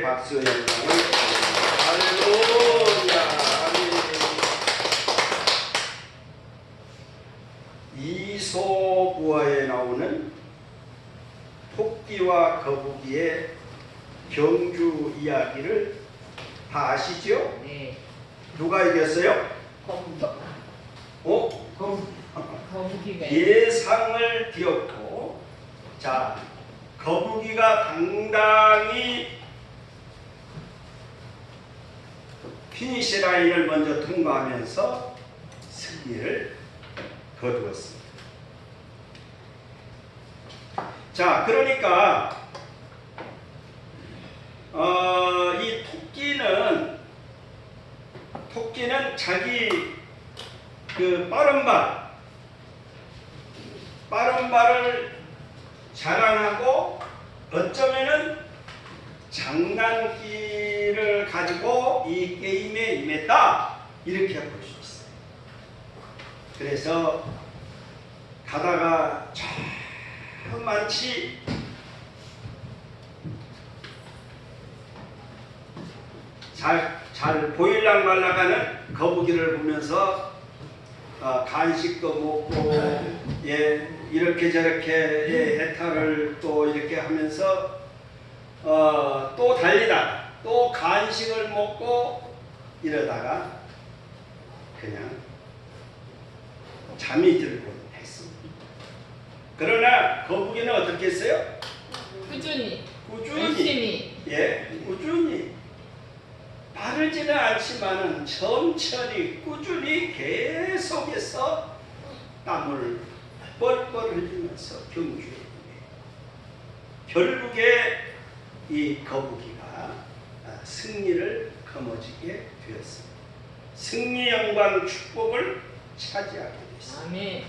박수 영광을 할렐루야. 이소부화에 나오는 토끼와 거북이의 경주 이야기를 다 아시죠? 네. 누가 이겼어요? 거북이가 예상을 띄었고, 자, 거북이가 당당히 피니시 라인을 먼저 통과하면서 승리를 거두었습니다. 자, 그러니까 이 토끼는 자기 그 빠른 발을 자랑하고 어쩌면은 장난기를 가지고 이 게임에 임했다, 이렇게 볼 수 있어요. 그래서 가다가 저만치 잘 보일랑 말라가는 거북이를 보면서 간식도 먹고, 예, 이렇게 저렇게, 예, 해탈을 또 이렇게 하면서 또 달리다가 또 간식을 먹고 이러다가 그냥 잠이 들곤 했습니다. 그러나 거북이는 어떻게 했어요? 꾸준히 꾸준히 바르지는 않지만은 천천히 꾸준히 계속해서 땀을 뻘뻘 흘리면서 경주에 결국에 이 거북이가 승리를 거머쥐게 되었습니다. 승리, 영광, 축복을 차지하게 됐습니다. 아멘.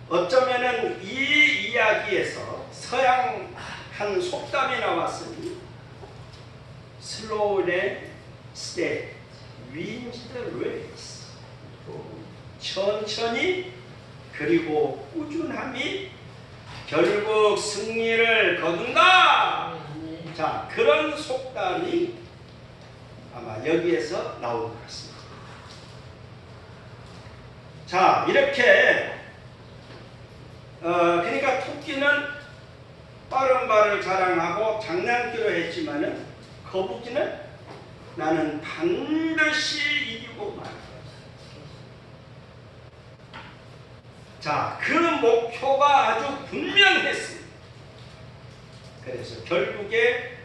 어쩌면은 이 이야기에서 서양 한 속담이 나왔으니 Slowly stay wins the race. 천천히 그리고 꾸준함이 결국 승리를 거둔다. 자, 그런 속담이 아마 여기에서 나온 것 같습니다. 자, 이렇게 그러니까 토끼는 빠른 발을 자랑하고 장난기로 했지만은 거북이는 나는 반드시 이기고 말 거야. 자, 그 목표가 아주 분명했습니다. 그래서 결국에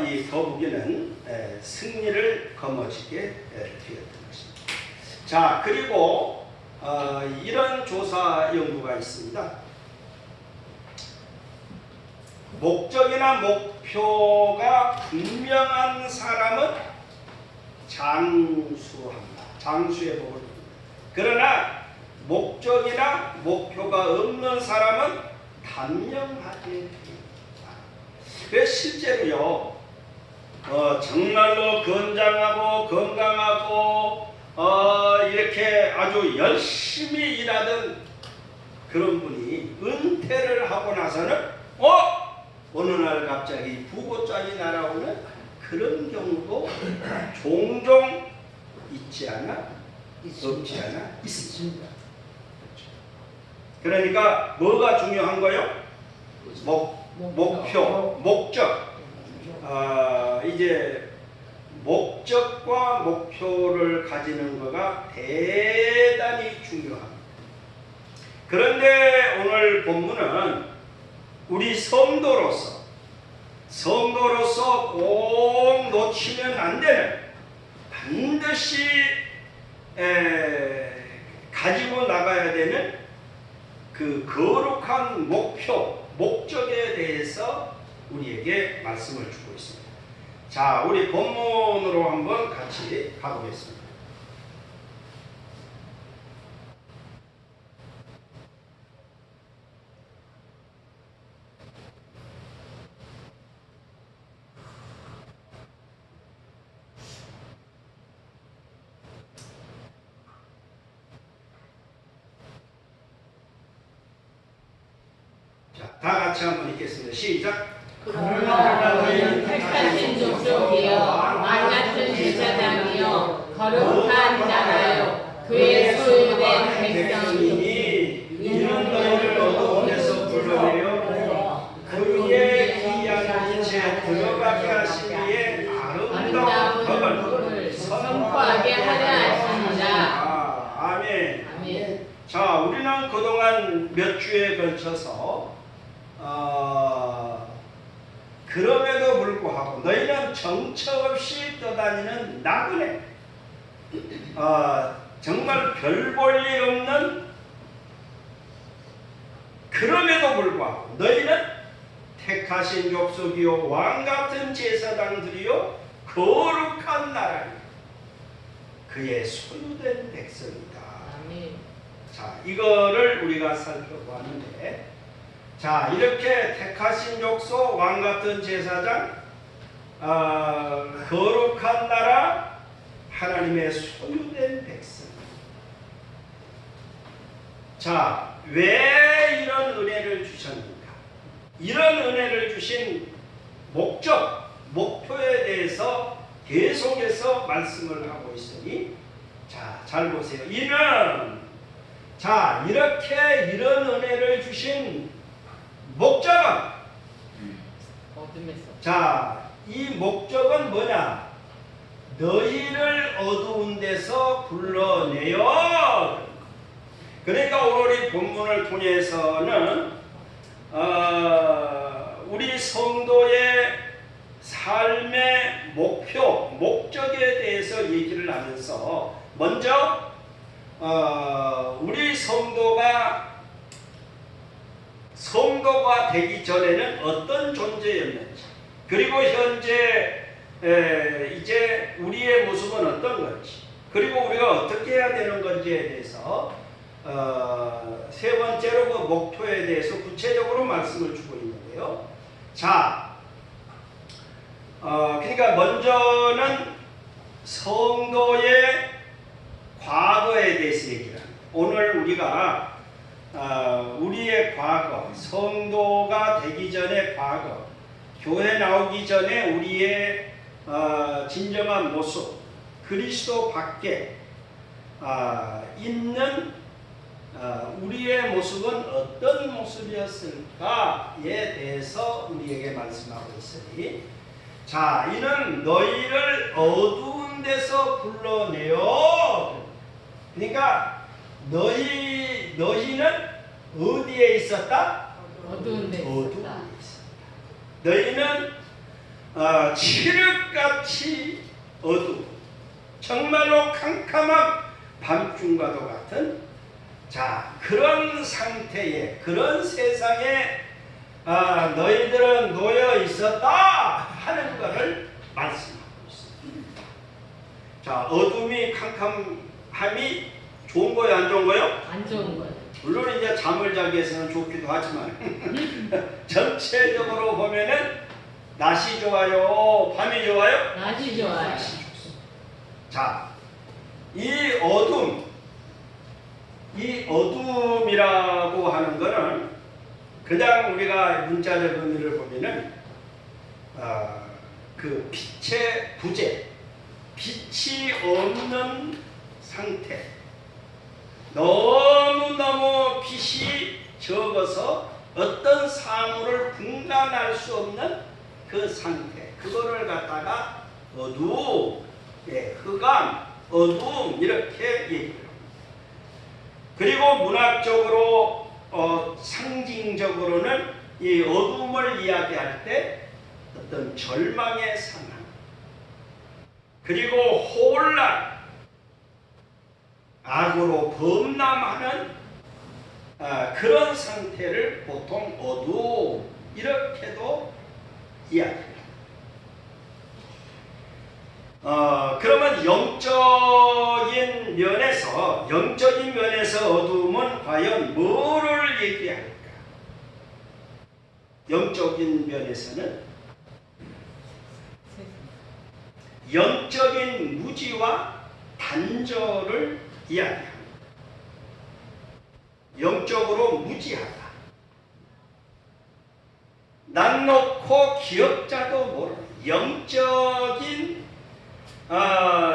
이 거북이는 승리를 거머쥐게 되었던 것입니다. 자, 그리고 이런 조사 연구가 있습니다. 목적이나 목표가 분명한 사람은 장수합니다. 장수의 복을 줍니다. 그러나 목적이나 목표가 없는 사람은 단명하게 됩니다. 그래서 실제로요, 정말로 건장하고 건강하고 이렇게 아주 열심히 일하던 그런 분이 은퇴를 하고 나서는 어느 날 갑자기 부고장이 날아오는 그런 경우도 종종 있지 않아? 없지 않아? 있습니다. 그러니까 뭐가 중요한 거요? 목표, 목적. 이제 목적과 목표를 가지는 것가 대단히 중요합니다. 그런데 오늘 본문은 우리 성도로서 꼭 놓치면 안 되는, 반드시 가지고 나가야 되는 그 거룩한 목표, 목적에 대해서 우리에게 말씀을 주고 있습니다. 자, 우리 본문으로 한번 같이 가보겠습니다. 자, 다 같이 한번 읽겠습니다. 시작. 그러나 너희는 택하신 족속이여 왕같은 제사장이여 거룩한 나라여 그의 소유된 백성이니 이는 너희를 어두움에서 불러내어 그의 귀한 빛에 들어가게 하신 이의 아름다운 법을 선포하게 하려 하시니라. 아멘. 아멘. 자, 우리는 그동안 몇 주에 걸쳐서 그럼에도 불구하고 너희는 정처 없이 떠다니는 나그네, 정말 별 볼 일 없는, 그럼에도 불구하고 너희는 택하신 족속이요 왕같은 제사장들이요 거룩한 나라요 그의 소유된 백성이다. 아멘. 자, 이거를 우리가 살펴보았는데, 자, 이렇게 택하신 족속, 왕같은 제사장, 거룩한 나라, 하나님의 소유된 백성. 자, 왜 이런 은혜를 주셨는가? 이런 은혜를 주신 목적, 목표에 대해서 계속해서 말씀을 하고 있으니, 자, 잘 보세요. 자, 이렇게 이런 은혜를 주신 목적은, 어둠에서. 자, 이 목적은 뭐냐? 너희를 어두운 데서 불러내어. 그러니까 오늘 이 본문을 통해서는 우리 성도의 삶의 목표, 목적에 대해서 얘기를 하면서 먼저 우리 성도가 되기 전에는 어떤 존재였는지, 그리고 현재 이제 우리의 모습은 어떤 건지, 그리고 우리가 어떻게 해야 되는 건지에 대해서 세 번째로 그 목표에 대해서 구체적으로 말씀을 주고 있는데요. 자, 그러니까 먼저는 성도의 과거에 대해서 얘기를 합니다. 오늘 우리가 우리의 과거, 성도가 되기 전의 과거, 교회 나오기 전에 우리의 진정한 모습, 그리스도 밖에 있는 우리의 모습은 어떤 모습이었을까에 대해서 우리에게 말씀하고 있으니, 자, 이는 너희를 어두운 데서 불러내어. 그러니까 너희는 어디에 있었다? 어두운 데 있었다. 너희는 칠흑같이 어두워, 정말로 캄캄한 밤중과도 같은, 자, 그런 상태에, 그런 세상에 너희들은 놓여 있었다 하는 것을 말씀하고 있습니다. 자, 어둠이, 캄캄함이 좋은 거예요, 안 좋은 거예요? 안 좋은 거예요. 물론 이제 잠을 자기 위해서는 좋기도 하지만 전체적으로 보면은 낮이 좋아요, 밤이 좋아요? 낮이 좋아요. 낮이 좋습니다. 자, 이 어둠이라고 하는 거는 그냥 우리가 문자적 의미를 보면은 그 빛의 부재, 빛이 없는 상태, 너무너무 빛이 적어서 어떤 사물을 분간할 수 없는 그 상태, 그거를 갖다가 어두움, 흑암, 어두움 이렇게 얘기를 합니다. 그리고 문학적으로 상징적으로는 이 어둠을 이야기할 때 어떤 절망의 상황, 그리고 혼란, 악으로 범람하는 그런 상태를 보통 어두움 이렇게도 이야기입니다. 그러면 영적인 면에서 어두움은 과연 뭐를 얘기할까? 영적인 면에서는 영적인 무지와 단절을 이야기합니다. 영적으로 무지하다. 난 놓고 기억자도 모르는 영적인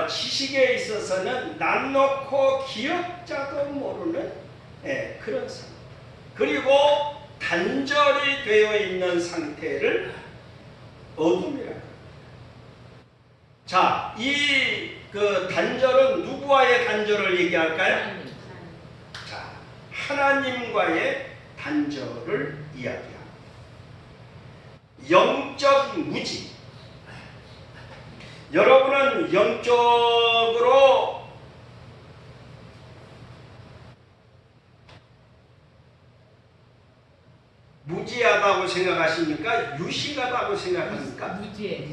지식에 있어서는 난 놓고 기억자도 모르는 그런 상태. 그리고 단절이 되어 있는 상태를 어둠이라고 합니다. 자, 이 그 단절은 누구와의 단절을 얘기할까요? 자, 하나님과의 단절을 이야기합니다. 영적 무지. 여러분은 영적으로 무지하다고 생각하십니까? 유식하다고 생각합니까? 무지해.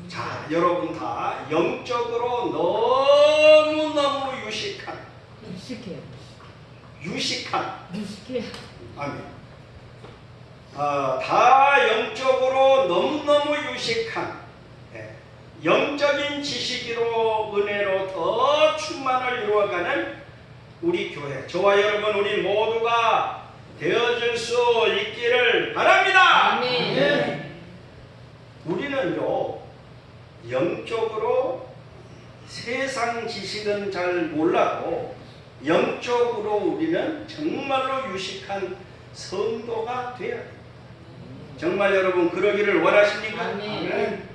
자, 여러분 다 영적으로 너무너무 유식한 무식해. 아멘. 다 영적으로 너무너무 유식한 영적인 지식으로 은혜로 더 충만을 이루어가는 우리 교회, 저와 여러분 우리 모두가 되어줄 수 있기를 바랍니다. 아멘. 우리는요 영적으로 세상 지식은 잘 몰라도 영적으로 우리는 정말로 유식한 성도가 되어야 됩니다. 정말 여러분 그러기를 원하십니까? 아멘.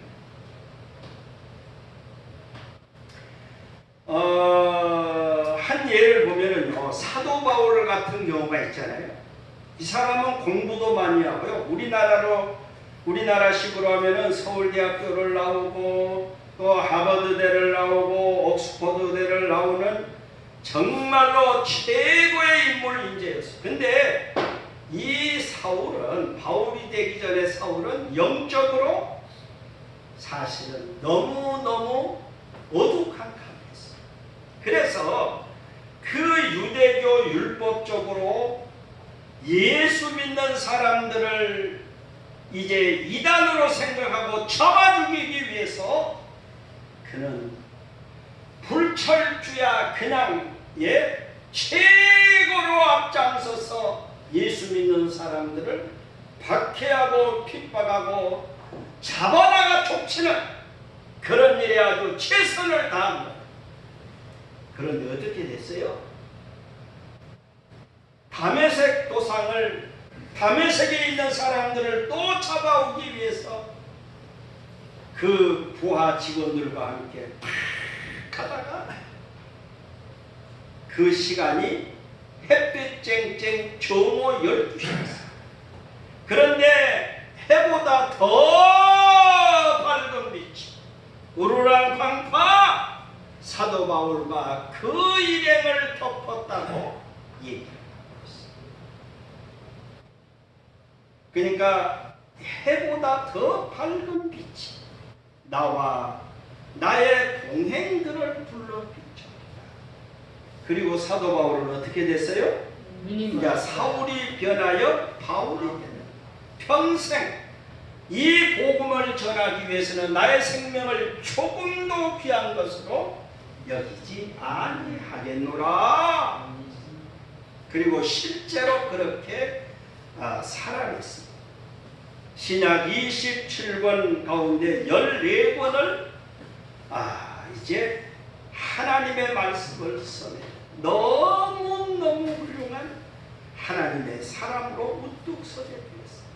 한 예를 보면은요, 사도 바울 같은 경우가 있잖아요. 이 사람은 공부도 많이 하고요. 우리나라식으로 하면은 서울대학교를 나오고 또 하버드대를 나오고 옥스퍼드대를 나오는 정말로 최고의 인물 인재였어요. 근데 이 바울이 되기 전에 사울은 영적으로 사실은 너무너무 어둑한 감이었어요. 그래서 그 유대교 율법적으로 예수 믿는 사람들을 이제 이단으로 생각하고 잡아 죽이기 위해서 그는 불철주야 그냥 최고로 앞장서서 예수 믿는 사람들을 박해하고 핍박하고 잡아다가 족치는 그런 일에 아주 최선을 다합니다. 그런데 어떻게 됐어요? 다메섹에 있는 사람들을 또 잡아오기 위해서 그 부하 직원들과 함께 가다가 그 시간이 햇빛 쨍쨍 정오 12시였어요. 그런데 해보다 더 밝은 빛이 우르랑 광파 사도 바울과 그 일행을 덮었다고 얘기합니다. 그러니까 해보다 더 밝은 빛이 나와 나의 동행들을 불러 비춥니다. 그리고 사도 바울은 어떻게 됐어요? 이제 사울이 변하여 바울이 되는 평생 이 복음을 전하기 위해서는 나의 생명을 조금도 귀한 것으로 여기지 아니하겠노라. 그리고 실제로 그렇게 살아냈습니다. 신약 27권 가운데 14권을 이제 하나님의 말씀을 써내 너무너무 훌륭한 하나님의 사람으로 우뚝 서게 되었습니다.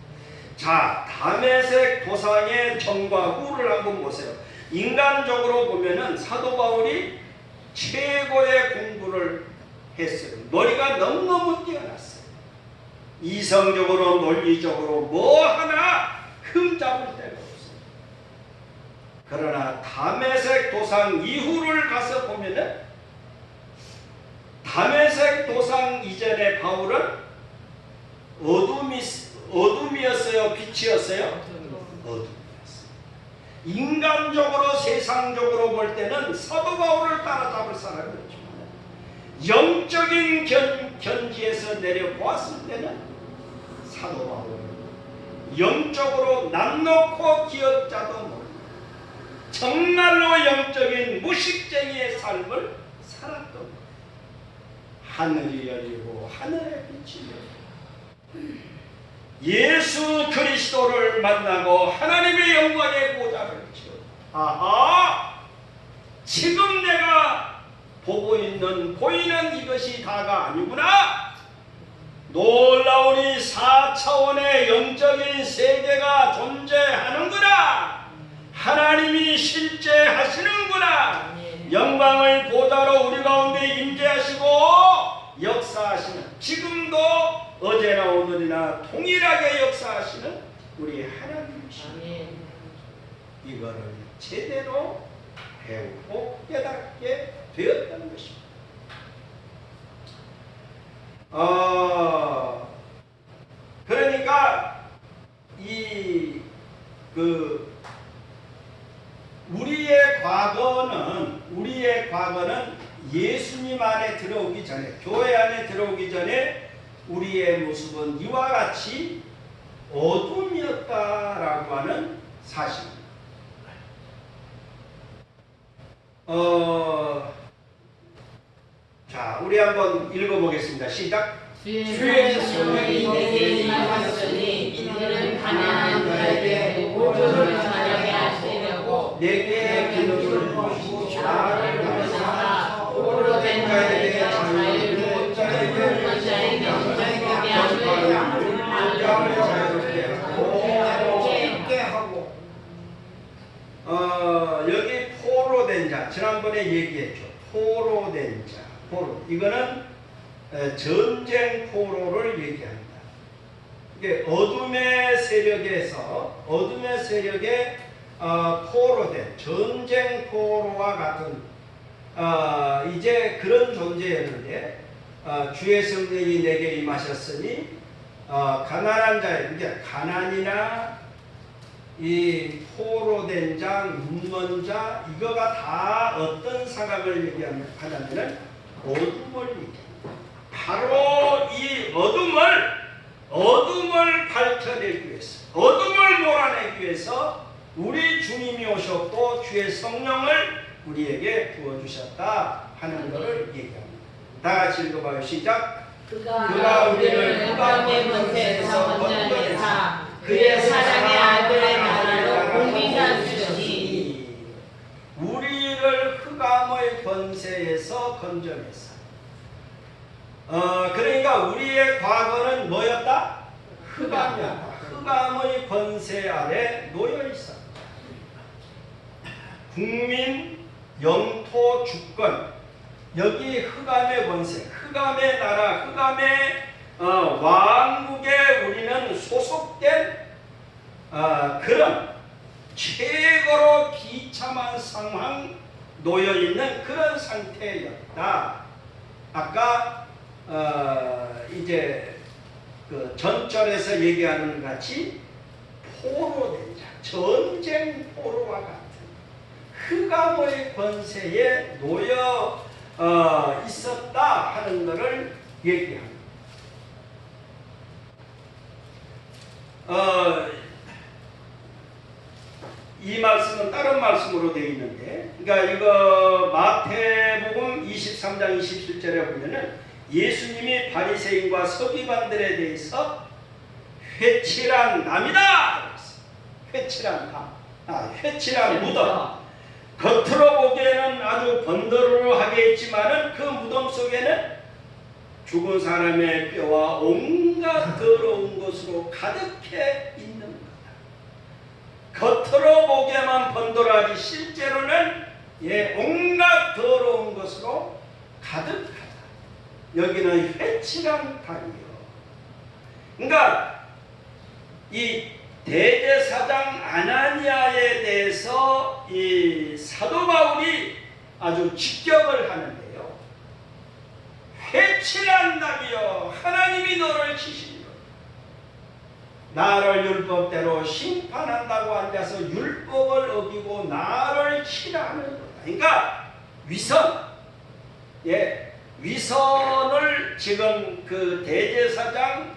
자, 다메섹 도상의 전과 후를 한번 보세요. 인간적으로 보면은 사도 바울이 최고의 공부를 했어요. 머리가 너무너무 뛰어났어요. 이성적으로 논리적으로 뭐 하나 흠잡을 데가 없어요. 그러나 다메섹 도상 이후를 가서 보면은 다메섹 도상 이전에 바울은 어둠이었어요? 빛이었어요? 어둠. 인간적으로 세상적으로 볼 때는 사도 바울을 따라잡을 사람이 없지만 영적인 견지에서 내려보았을 때는 사도 바울은 영적으로 남 놓고 기억자도 모르고 정말로 영적인 무식쟁이의 삶을 살았던 거예요. 하늘이 열리고 하늘의 빛이 열리고 예수 그리스도를 만나고 하나님의 영광의 보좌를 지었다. 아하! 지금 내가 보이는 이것이 다가 아니구나. 놀라운 이 4차원의 영적인 세계가 존재하는구나. 하나님이 실제 하시는구나. 영광의 보좌로 우리 가운데 임재하시고 역사하시는, 지금도 어제나 오늘이나 동일하게 역사하시는 우리 하나님이십니다. 이거를 제대로 배우고 깨닫게 되었다는 것입니다. 그러니까 우리의 과거는 예수님 안에 들어오기 전에, 교회 안에 들어오기 전에 우리의 모습은 이와 같이 어둠이었다라고 하는 사실입니다. 자, 우리 한번 읽어보겠습니다. 시작. 주의 성령이 내게 임하셨으니 이제는 가난한 자에게 오조를 전하게 하시려고 내게 기름을 부으시고 나를 하사 오로 된 자에게 자유를 못 자에게 영장에게 하고 여기 포로된 자, 지난번에 얘기했죠. 포로된 자, 포로. 이거는 전쟁 포로를 얘기합니다. 이게 어둠의 세력에 포로된 전쟁 포로와 같은 이제 그런 존재였는데 주의 성령이 내게 임하셨으니 가난한 자에, 이제 가난이나 이 포로된 자, 눈먼 자, 이거가 다 어떤 상황을 얘기하냐면 어둠을 얘기합니다. 바로 이 어둠을 밝혀내기 위해서, 어둠을 몰아내기 위해서 우리 주님이 오셨고 주의 성령을 우리에게 부어주셨다 하는 것을 얘기합니다. 다 같이 읽어봐요. 시작. 그가 우리를 흑암의 권세에서 건져내사 그의 사랑의 아들의 나라로 옮기사 주시니, 우리를 흑암의 권세에서 건져내사. 그러니까 우리의 과거는 뭐였다? 흑암이었다. 흑암의 권세 아래 놓여 있었다. 국민, 영토, 주권, 여기 흑암의 권세, 흑암의 나라, 흑암의 왕국에 우리는 소속된 그런 최고로 비참한 상황 놓여 있는 그런 상태였다. 아까 이제 그 전절에서 얘기하는 같이 포로된 자, 전쟁 포로와 같은 흑암의 권세에 놓여 있었다 하는 것을 얘기합니다. 이 말씀은 다른 말씀으로 되어 있는데, 그러니까 이거 마태복음 23장 27절에 보면은 예수님이 바리새인과 서기관들에 대해서 회칠한 남이다. 회칠한 남, 회칠한 무덤. 겉으로 보기에는 아주 번더러하게 있지만은 그 무덤 속에는 죽은 사람의 뼈와 온갖 더러운 것으로 가득해 있는 거다. 겉으로 보기에만 번더러하지 실제로는 온갖 더러운 것으로 가득하다. 여기는 회칠한 땅이요. 그러니까 이 대제사장 아나니아에 대해서 이 사도 바울이 아주 직격을 하는데요. 회칠한 남이여, 하나님이 너를 치시리라. 나를 율법대로 심판한다고 앉아서 율법을 어기고 싫어하는 거다. 그러니까 위선, 위선을 지금 그 대제사장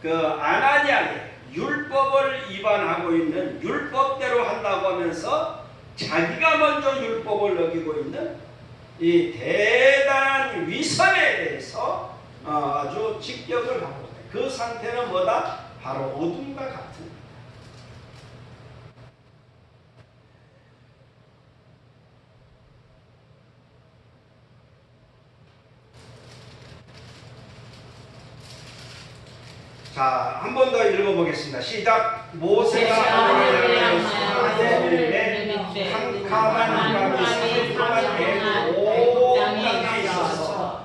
그 아나니아에 율법을 위반하고 있는, 율법대로 한다고 하면서 자기가 먼저 율법을 어기고 있는 이 대단한 위선에 대해서 아주 직격을 하고 있다. 그 상태는 뭐다? 바로 어둠과 같은 거다. 자, 한 번 더 읽어보겠습니다. 시작. 모세가 하나님의 캄캄한 밤이 3일 온 땅에 있어서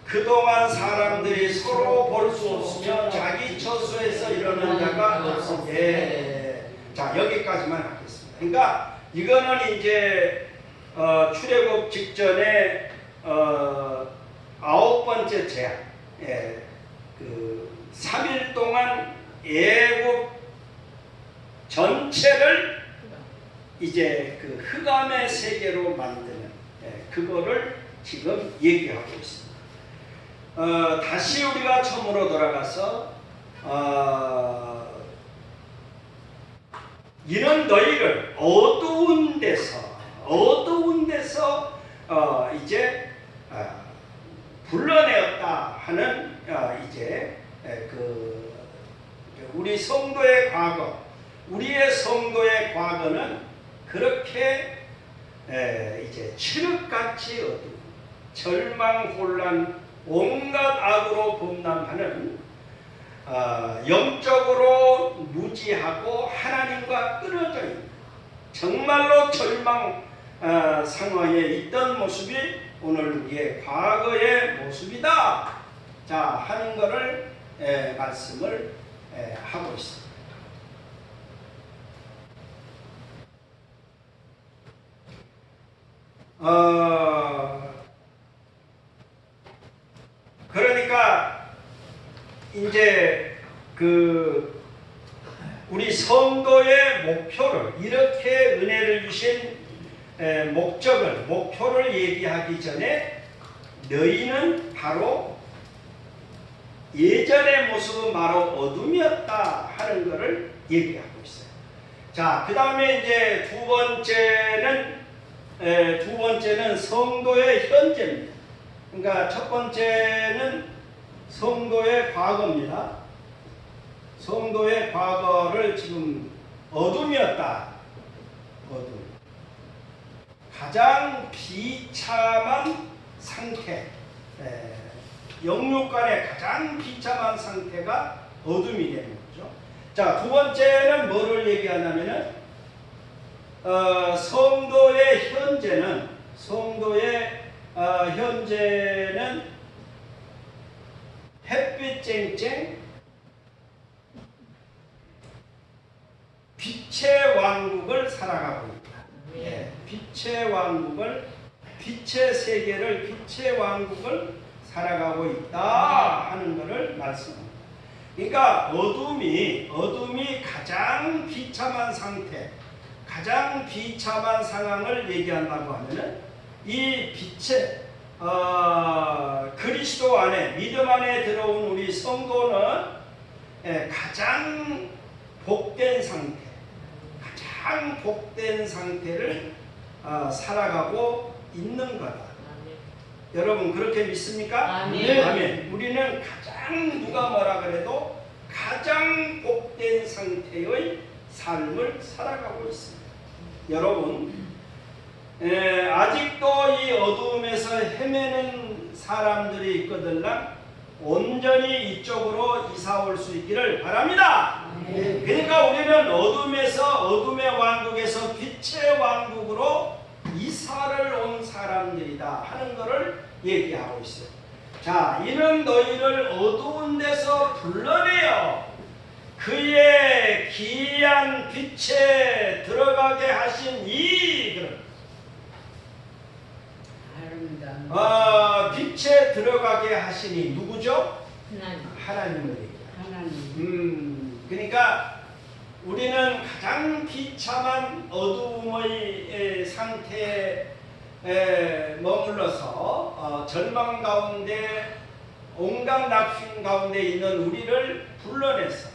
그동안 사람들이 서로 볼 수 없으며 자기 처소에서 일어난 자가 없으되. 자, 여기까지만 하겠습니다. 그러니까 이거는 이제 출애굽 직전에 9번째 재앙, 그 3일 동안 애굽 전체를 이제 그 흑암의 세계로 만드는, 그거를 지금 얘기하고 있습니다. 다시 우리가 처음으로 돌아가서 이는 너희를 어두운 데서 이제 불러내었다 하는 이제 그 우리 성도의 과거, 우리의 성도의 과거는 그렇게 이제 칠흑같이 어두운, 절망, 혼란, 온갖 악으로 범람하는 영적으로 무지하고 하나님과 끊어져 있는 정말로 절망 상황에 있던 모습이 오늘 우리의 과거의 모습이다. 자, 하는 것을 말씀을 하고 있습니다. 그러니까 이제 그 우리 성도의 목표를, 이렇게 은혜를 주신 목표를 얘기하기 전에 너희는 바로 예전의 모습은 바로 어둠이었다 하는 것을 얘기하고 있어요. 자, 그 다음에 이제 두 번째는 성도의 현재입니다. 그러니까 첫 번째는 성도의 과거입니다. 성도의 과거를 지금 어둠이었다. 어둠. 가장 비참한 상태, 영육간의 가장 비참한 상태가 어둠이 되는 거죠. 자, 두 번째는 뭐를 얘기하냐면은 성도의 현재는 햇빛 쨍쨍 빛의 왕국을 살아가고 있다. 빛의 왕국을, 빛의 세계를, 빛의 왕국을 살아가고 있다 하는 것을 말씀합니다. 그러니까 어둠이 가장 비참한 상태, 가장 비참한 상황을 얘기한다고 하면은 이 빛의 그리스도 안에, 믿음 안에 들어온 우리 성도는 가장 복된 상태, 가장 복된 상태를 살아가고 있는 거다. 여러분 그렇게 믿습니까? 아멘. 아멘. 우리는 가장, 누가 뭐라 그래도 가장 복된 상태의 삶을 살아가고 있습니다. 여러분, 아직도 이 어두움에서 헤매는 사람들이 있거든요. 온전히 이쪽으로 이사 올 수 있기를 바랍니다. 그러니까 우리는 어둠의 왕국에서 빛의 왕국으로 이사를 온 사람들이다 하는 것을 얘기하고 있어요. 자, 이는 너희를 어두운 데서 불러내어 그의 기이한 빛에 들어가게 하신 빛에 들어가게 하시니 누구죠? 하나님을 얘기합니다. 그러니까 우리는 가장 비참한 어두움의 상태에 머물러서 절망 가운데 온갖 낙심 가운데 있는 우리를 불러내서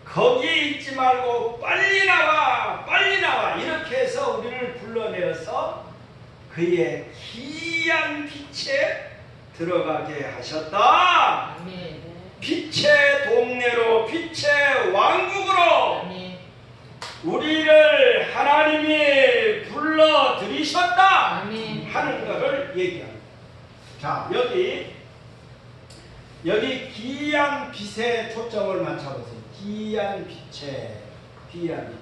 거기에 있지 말고 빨리 나와 빨리 나와 이렇게 해서 우리를 불러내어서 그의 기이한 빛에 들어가게 하셨다. 아멘. 빛의 동네로 빛의 왕국으로 아멘. 우리를 하나님이 불러들이셨다 아멘. 하는 것을 얘기합니다. 자, 여기 기이한 빛에 초점을 맞춰보세요. 기이한 빛에 기이한 빛.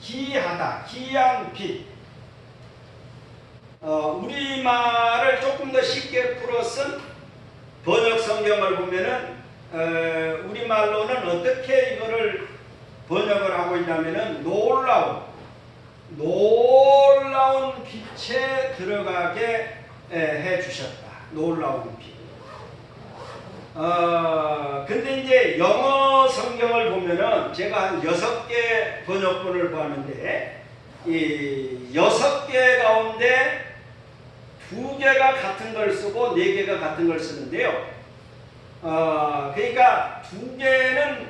기이하다, 기이한 빛. 우리말을 조금 더 쉽게 풀어 쓴 번역 성경을 보면은 우리말로는 어떻게 이거를 번역을 하고 있냐면은 놀라운 빛에 들어가게 해 주셨다. 놀라운 빛. 근데 이제 영어 성경을 보면은 제가 한 6개 번역본을 봤는데 이 6개 가운데 2개가 같은 걸 쓰고 4개가 같은 걸 쓰는데요. 그러니까 2개는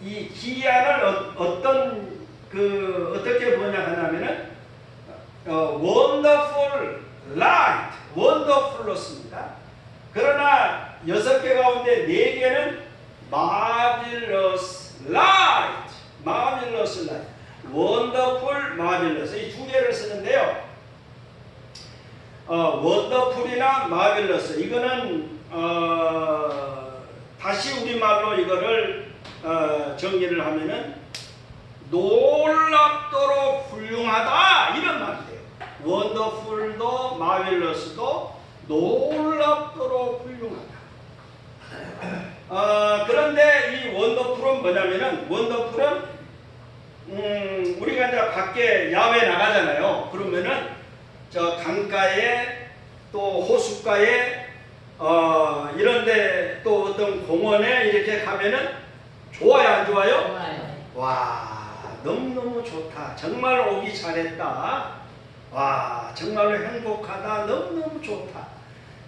이 기이한을 어떻게 번역하냐면은 wonderful light, wonderful로 씁니다. 그러나 6개 가운데 4개는 marvelous light, marvelous light, wonderful, marvelous 이 2개를 쓰는데요. wonderful이나 marvelous 이거는 다시 우리말로 이거를 정리를 하면은 놀랍도록 훌륭하다 이런 말이 돼요. wonderful도 marvelous도 놀랍도록 훌륭하다. 그런데 이 wonderful은 뭐냐면은 wonderful은 우리가 이제 밖에 야외 나가잖아요. 그러면은 저 강가에 또 호숫가에 이런데 또 어떤 공원에 이렇게 가면은 좋아요, 안 좋아요? 좋아요. 와, 너무너무 좋다. 정말 오기 잘했다. 와, 정말로 행복하다. 너무너무 좋다.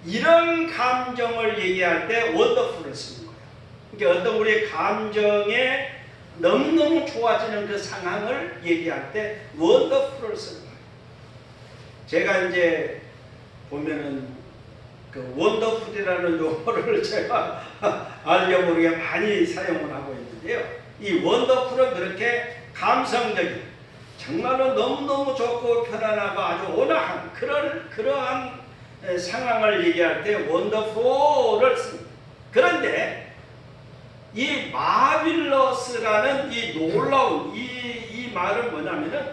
이런 감정을 얘기할 때 원더풀을 쓰는 거예요. 그러니까 어떤 우리의 감정에 너무너무 좋아지는 그 상황을 얘기할 때 원더풀을 쓰는 거예요. 제가 이제 보면은 그 원더풀이라는 용어를 제가 알려 모르게 많이 사용을 하고 있는데요. 이 원더풀은 그렇게 감성적인, 정말로 너무너무 좋고 편안하고 아주 온화한 그러한 상황을 얘기할 때 원더풀을 씁니다. 그런데 이 마빌러스라는 이 놀라운 이 말은 뭐냐면은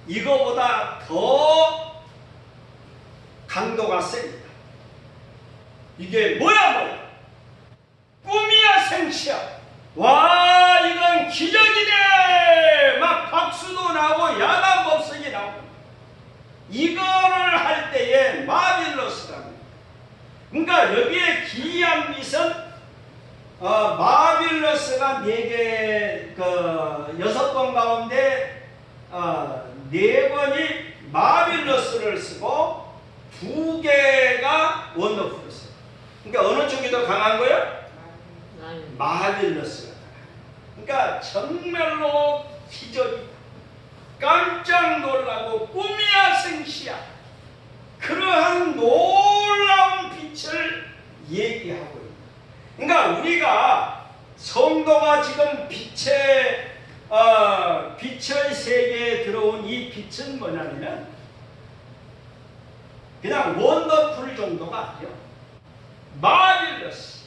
이거보다 더 강도가 셉니다. 이게 뭐야? 꿈이야 생시야. 와, 이건 기적이네. 막 박수도 나고 야단법석이 나고. 이거를 할 때에 마빌러스라는. 그러니까 여기에 기이한 빛은 마빌러스가 4개, 6번 가운데 4번이 마빌러스를 쓰고 2개가 원더풀을 써요. 그러니까 어느 쪽이 더 강한 거예요? 마빌러스가. 그러니까 정말로 기적이다. 깜짝 놀라고 꿈이야 생시야. 그러한 놀라운 빛을 얘기하고 있다. 그러니까 우리가 성도가 지금 빛의 세계에 들어온 이 빛은 뭐냐면은 그냥 원더풀 정도가 아니에요. 마빌러스.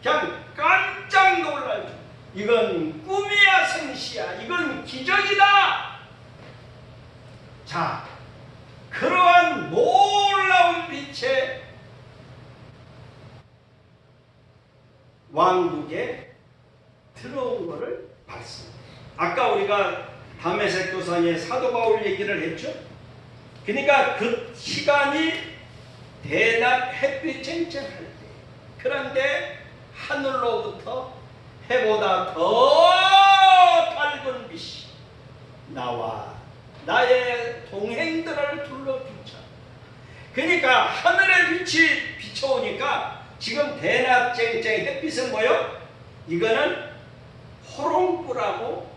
그냥 깜짝 놀랄 줄. 이건 꿈이야 생시야. 이건 기적이다. 자, 그러한 놀라운 빛의 왕국에 들어온 것을 봤습니다. 아까 우리가 담에색도상에 사도 바울 얘기를 했죠. 그러니까 그 시간이 대낮 햇빛 쨍쨍할 때, 그런데 하늘로부터 해보다 더 밝은 빛이 나와 나의 동행들을 둘러 비춰. 그러니까 하늘의 빛이 비춰오니까 지금 대낮쟁쟁 햇빛은 뭐요? 이거는 호롱불하고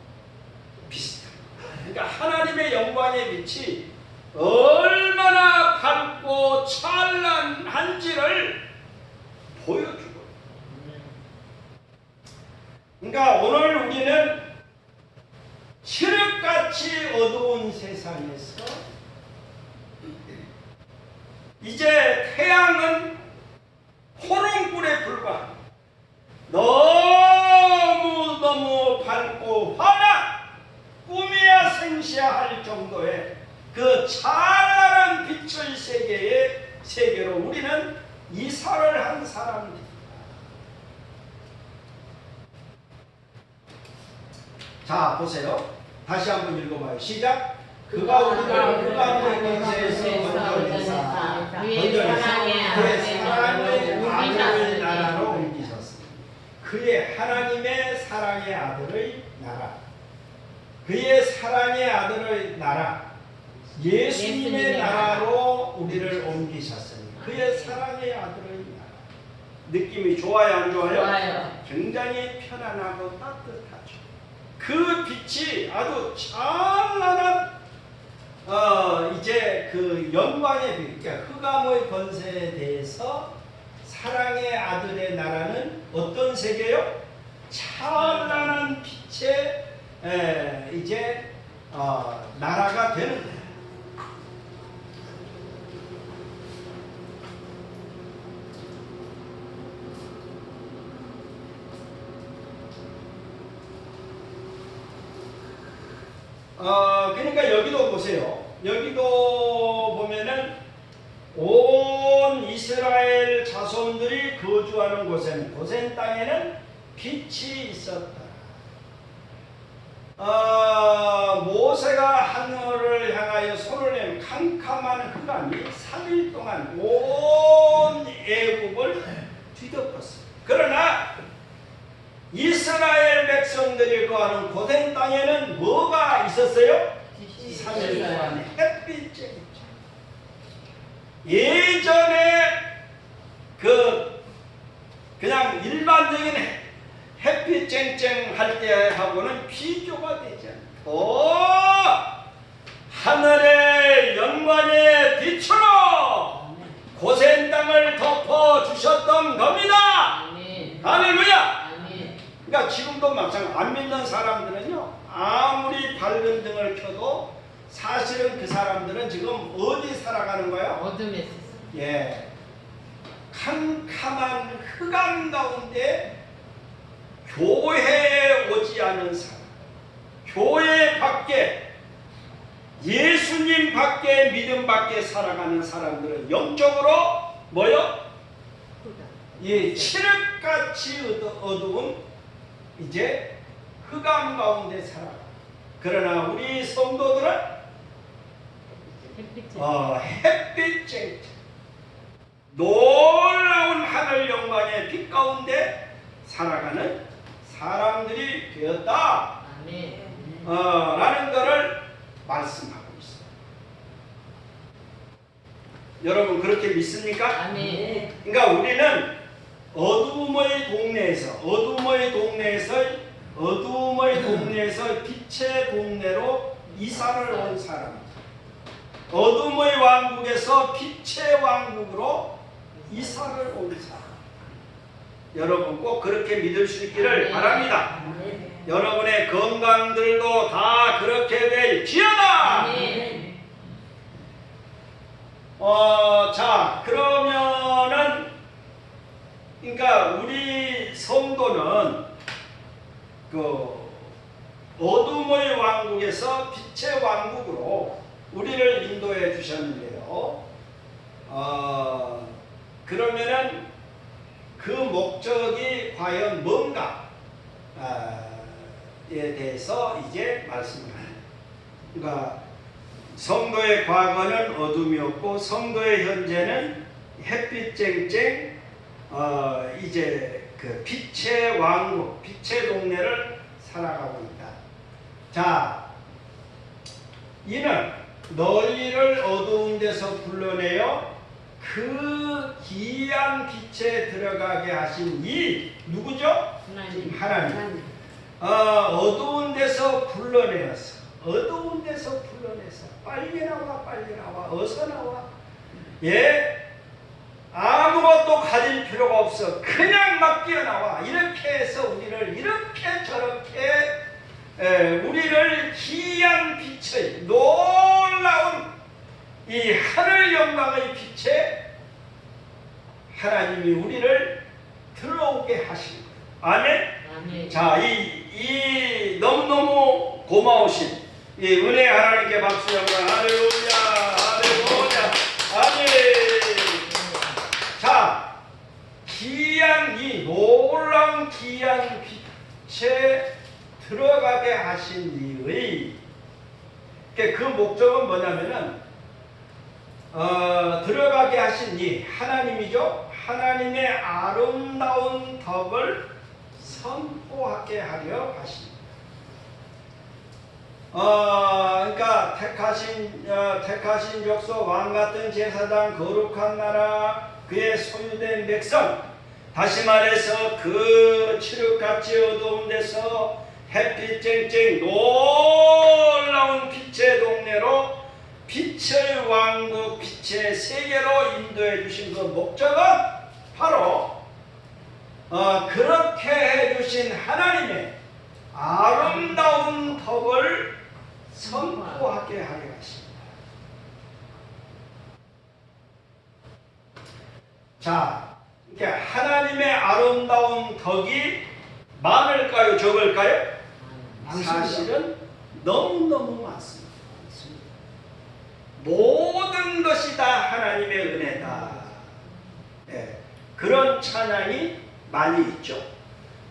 비슷합니다. 그러니까 하나님의 영광의 빛이 얼마나 밝고 찬란한지를 보여주고. 그러니까 오늘 우리는 칠흑같이 어두운 세상에서 이제 태양은 호롱불에 불과합니다. 너무너무 밝고 환한 꿈이야 생시할 정도의 그 찬란한 빛의 세계로 우리는 이사를 한 사람입니다. 자, 보세요. 다시 한번 읽어봐요. 시작. 그가 우리를 흑암의 권세에서 건져내사 그의 사랑의 아들의 나라로 옮기셨습니다. 그의 하나님의 사랑의 아들의 나라, 그의 사랑의 아들의 나라, 예수님의 나라로 우리를 옮기셨습니다. 그의 사랑의 아들의 나라. 느낌이 좋아요, 안 좋아요? 좋아요. 굉장히 편안하고 따뜻하죠. 그 빛이 아주 찬란한 이제 그 영광의 빛, 그러니까 흑암의 권세에 대해서 사랑의 아들의 나라는 어떤 세계요? 찬란한 빛의 이제 나라가 되는 거예요. 그러니까 여기도 보세요. 여기도 보면은 온 이스라엘 자손들이 거주하는 곳에는 고센 땅에는 빛이 있었다. 모세가 하늘을 향하여 손을 내면 캄캄한 흑암이 3일 동안 온 애국을 뒤덮었어요. 그러나 이스라엘 백성들이 거하는 고센 땅에는 뭐가 있었어요? 3일 동안 햇빛이 있죠. 예전에 그냥 일반적인 햇빛 쨍쨍할 때하고는 비교가 되지 않아요. 더 하늘의 영광의 빛으로 고센 땅을 덮어주셨던 겁니다. 할렐루야. 그러니까 지금도 막상 안 믿는 사람들은요, 아무리 밝은 등을 켜도 사실은 그 사람들은 지금 어디 살아가는 거예요? 어둠에서. 예, 캄캄한 흑암 가운데 교회에 오지 않은 사람, 교회 밖에, 예수님 밖에, 믿음 밖에 살아가는 사람들은 영적으로 뭐요? 예, 칠흑같이 어두운 이제 흑암 가운데 살아. 그러나 우리 성도들은 햇빛 쨍쨍 놀라운 하늘 영광의 빛 가운데 살아가는 사람들이 되었다. 라는 것을 말씀하고 있어요. 여러분 그렇게 믿습니까? 아멘. 그러니까 우리는 어둠의 동네에서 빛의 동네로 이사를 온 사람. 어둠의 왕국에서 빛의 왕국으로 이사를 온 사람. 여러분 꼭 그렇게 믿을 수 있기를 바랍니다. 여러분의 건강들도 다 그렇게 될지어다. 자, 그러면은 그러니까 우리 성도는 그 어둠의 왕국에서 빛의 왕국으로 우리를 인도해 주셨는데요. 그러면은 그 목적이 과연 뭔가에 대해서 이제 말씀을 합니다. 그러니까 성도의 과거는 어둠이었고 성도의 현재는 햇빛 쨍쨍 이제 그 빛의 왕국, 빛의 동네를 살아가고 있다. 자, 이는 너희를 어두운 데서 불러내어 그 기이한 빛에 들어가게 하신 이 누구죠? 하나님. 어두운 데서 불러내어서, 어두운 데서 불러내서 빨리 나와, 빨리 나와, 어서 나와. 예, 아무것도 가질 필요가 없어. 그냥 막 뛰어나와. 이렇게 해서 우리를 이렇게 저렇게 우리를 기이한 빛의 놀라운 이 하늘 영광의 빛에 하나님이 우리를 들어오게 하신 거예요. 아멘. 자, 이 너무너무 고마우신 이 은혜 하나님께 박수 한번. 할렐루야, 할렐루야, 아멘. 자, 기이한 이 놀라운 기이한 빛에 들어가게 하신 이의 그 목적은 뭐냐면은 들어가게 하신 이 하나님이죠. 하나님의 아름다운 덕을 선포하게 하려 하십니다. 그러니까 택하신 족속, 왕 같은 제사장, 거룩한 나라, 그의 소유된 백성, 다시 말해서 그 칠흑같이 어두운 데서 햇빛 쨍쨍 놀라운 빛의 동네로, 빛의 왕국, 빛의 세계로 인도해 주신 그 목적은 바로 그렇게 해주신 하나님의 아름다운 덕을 선포하게 하려 하십니다. 자, 이렇게 하나님의 아름다운 덕이 많을까요? 적을까요? 사실은 너무너무 많습니다. 모든 것이 다 하나님의 은혜다. 네, 그런 찬양이 많이 있죠.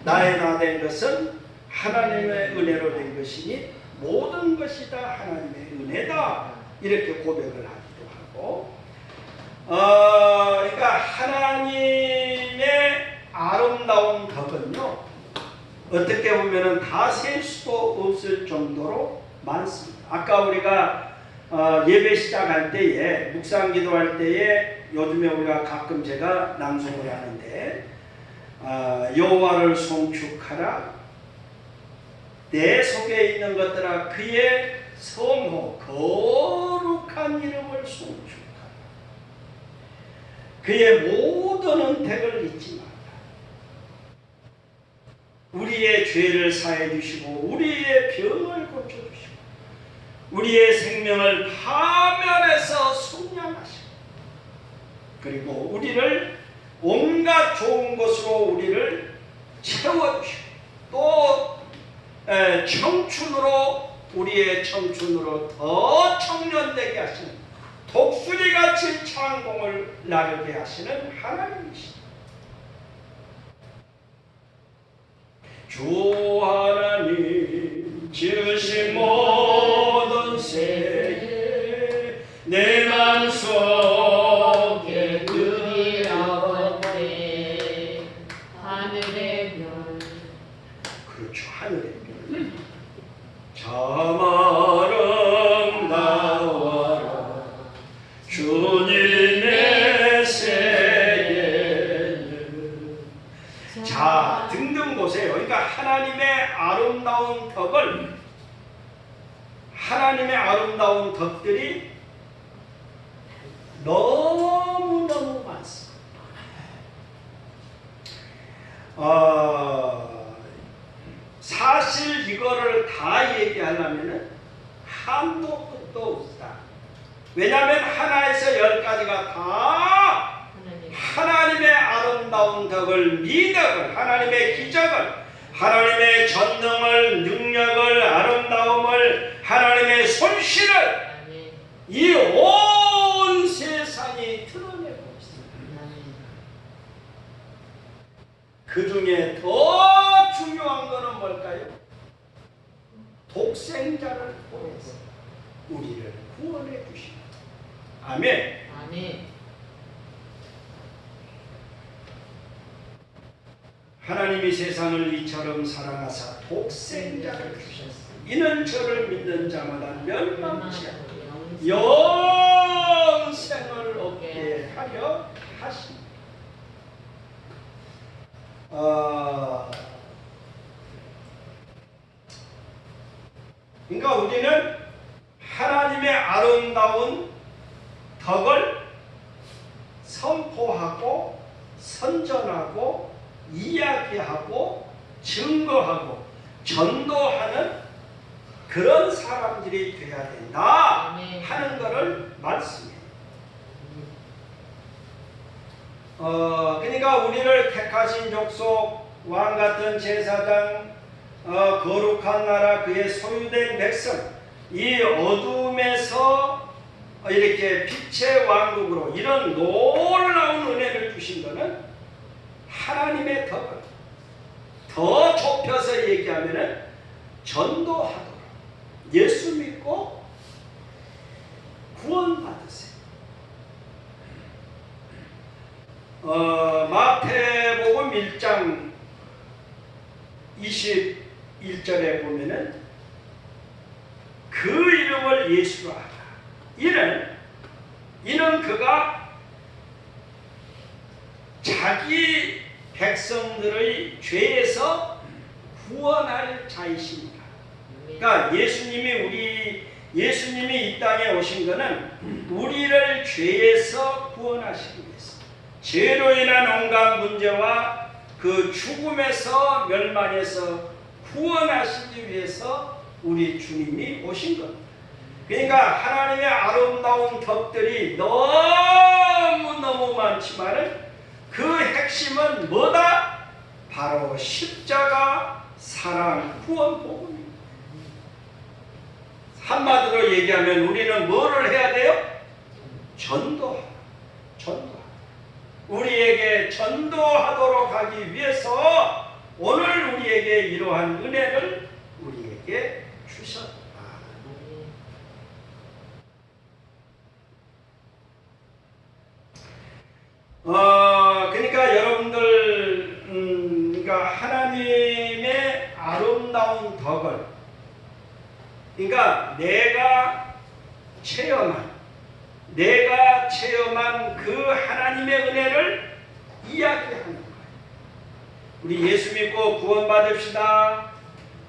나의 다 된 것은 하나님의 은혜로 된 것이니 모든 것이 다 하나님의 은혜다. 이렇게 고백을 하기도 하고, 그러니까 하나님의 아름다운 덕은요, 어떻게 보면은 다 셀 수도 없을 정도로 많습니다. 아까 우리가 예배 시작할 때에, 묵상 기도할 때에, 요즘에 우리가 가끔 제가 낭송을 하는데, 여호와를 송축하라, 내 속에 있는 것들아 그의 선호 거룩한 이름을 송축하라, 그의 모든 은택을 잊지 마라. 우리의 죄를 사해 주시고 우리의 병을 고쳐 주시고 우리의 생명을 파멸해서 속량하시고, 그리고 우리를 온갖 좋은 것으로 우리를 채워주시고, 또 청춘으로, 우리의 청춘으로 더 청년되게 하시는, 독수리같이 창공을 나르게 하시는 하나님이시다. 주 하나님 지으신 모든 세계 내 맘속에 그리하오네. 하늘의 별, 그렇죠, 하늘의 별. 참 아름다워라 주님의 세계는. 자, 등등 보세요. 그러니까 하나님의 아름다운 덕을, 하나님의 아름다운 덕들이 너무너무 많습니다. 사실 이거를 다 얘기하려면 한도 끝도 없다. 왜냐하면 하나에서 10가지가 다 하나님의 아름다운 덕을, 미덕을, 하나님의 기적을, 하나님의 전능을, 능력을, 아름다움을, 하나님의 손실을 이 온 세상이 드러내고 있습니다. 그 중에 더 중요한 것은 뭘까요? 독생자를 보내서 우리를 구원해 주십니다. 아멘. 아멘. 하나님이 세상을 이처럼 사랑하사 독생자를 주셨으니 이는 저를 믿는 자마다 멸망치 않고 영생을 얻게 하려 하십니다. 그러니까 우리는 하나님의 아름다운 덕을 선포하고 선전하고 이야기하고 증거하고 전도하는 그런 사람들이 되어야 된다 하는 것을 말씀해요. 그러니까 우리를 택하신 족속, 왕같은 제사장, 거룩한 나라, 그의 소유된 백성, 이 어둠에서 이렇게 빛의 왕국으로 이런 놀라운 은혜를 주신 것은 하나님의 덕을 더 좁혀서 얘기하면은 전도하도록 예수 믿고 구원받으세요. 마태복음 1장 21절에 보면은 그 이름을 예수로 하라. 이는 그가 자기 백성들의 죄에서 구원할 자이십니다. 그러니까 예수님이 이 땅에 오신 것은 우리를 죄에서 구원하시기 위해서, 죄로 인한 온갖 문제와 그 죽음에서 멸망해서 구원하시기 위해서 우리 주님이 오신 겁니다. 그러니까 하나님의 아름다운 덕들이 너무너무 많지만 그 핵심은 뭐다? 바로 십자가, 사랑, 구원, 복음입니다. 한마디로 얘기하면 우리는 뭐를 해야 돼요? 전도하라. 우리에게 전도하도록 하기 위해서 오늘 우리에게 이러한 은혜를 우리에게 주셨다. 그러니까 여러분들 그러니까 하나님의 아름다운 덕을, 그러니까 내가 체험한 그 하나님의 은혜를 이야기하는 거예요. 우리 예수 믿고 구원받읍시다.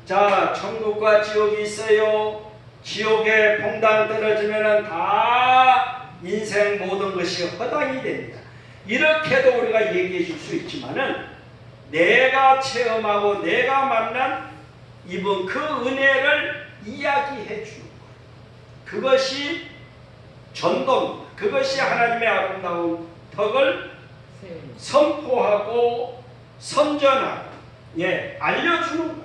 자, 천국과 지옥이 있어요. 지옥에 퐁당 떨어지면 다 인생 모든 것이 허당이 됩니다. 이렇게도 우리가 얘기해 줄 수 있지만은 내가 체험하고 내가 만난 이번 그 은혜를 이야기해 주는 거예요. 그것이 전도입니다. 그것이 하나님의 아름다운 덕을 선포하고 선전하고 알려주는 거예요.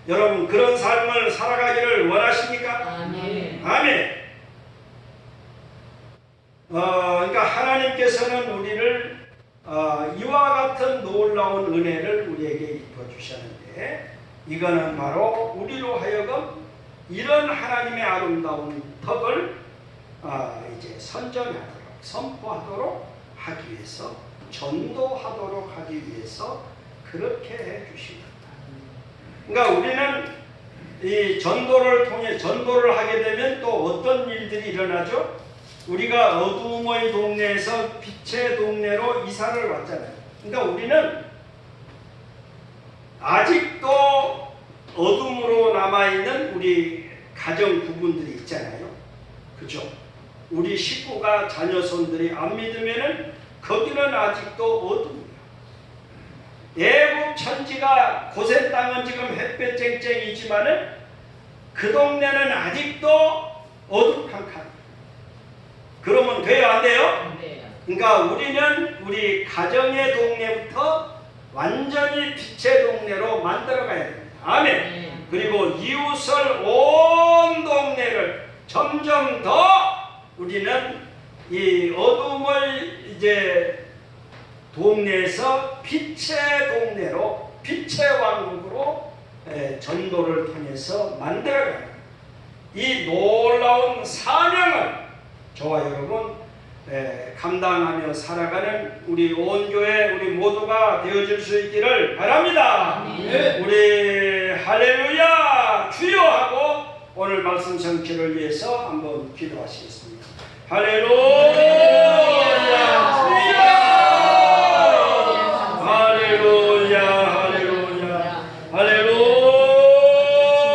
여러분 그런 삶을 살아가기를 원하십니까? 아멘. 아멘. 그러니까 하나님께서는 우리를 이와 같은 놀라운 은혜를 우리에게 입혀주셨는데, 이거는 바로 우리로 하여금 이런 하나님의 아름다운 덕을 이제 선전하도록, 선포하도록 하기 위해서, 전도하도록 하기 위해서 그렇게 해주신 겁니다. 그러니까 우리는 이 전도를 통해 전도를 하게 되면 또 어떤 일들이 일어나죠? 우리가 어둠의 동네에서 빛의 동네로 이사를 왔잖아요. 그러니까 우리는 아직도 어둠으로 남아있는 우리 가정 부분들이 있잖아요. 그죠? 우리 식구가 자녀손들이 안 믿으면은 거기는 아직도 어둠이에요. 애국 천지가 고센 땅은 지금 햇볕 쨍쨍이지만은 그 동네는 아직도 어둠캄캄. 그러면 돼요, 안 돼요? 네. 그러니까 우리는 우리 가정의 동네부터 완전히 빛의 동네로 만들어가야 됩니다. 아멘. 네. 그리고 이웃을 온 동네를 점점 더 우리는 이 어둠을 이제 동네에서 빛의 동네로, 빛의 왕국으로 전도를 통해서 만들어가는 이 놀라운 사명을 저와 여러분 감당하며 살아가는 우리 온 교회 우리 모두가 되어질 수 있기를 바랍니다. 우리 할렐루야 주여 하고 오늘 말씀 성취를 위해서 한번 기도하시겠습니다. 할렐루야 주여 할렐루야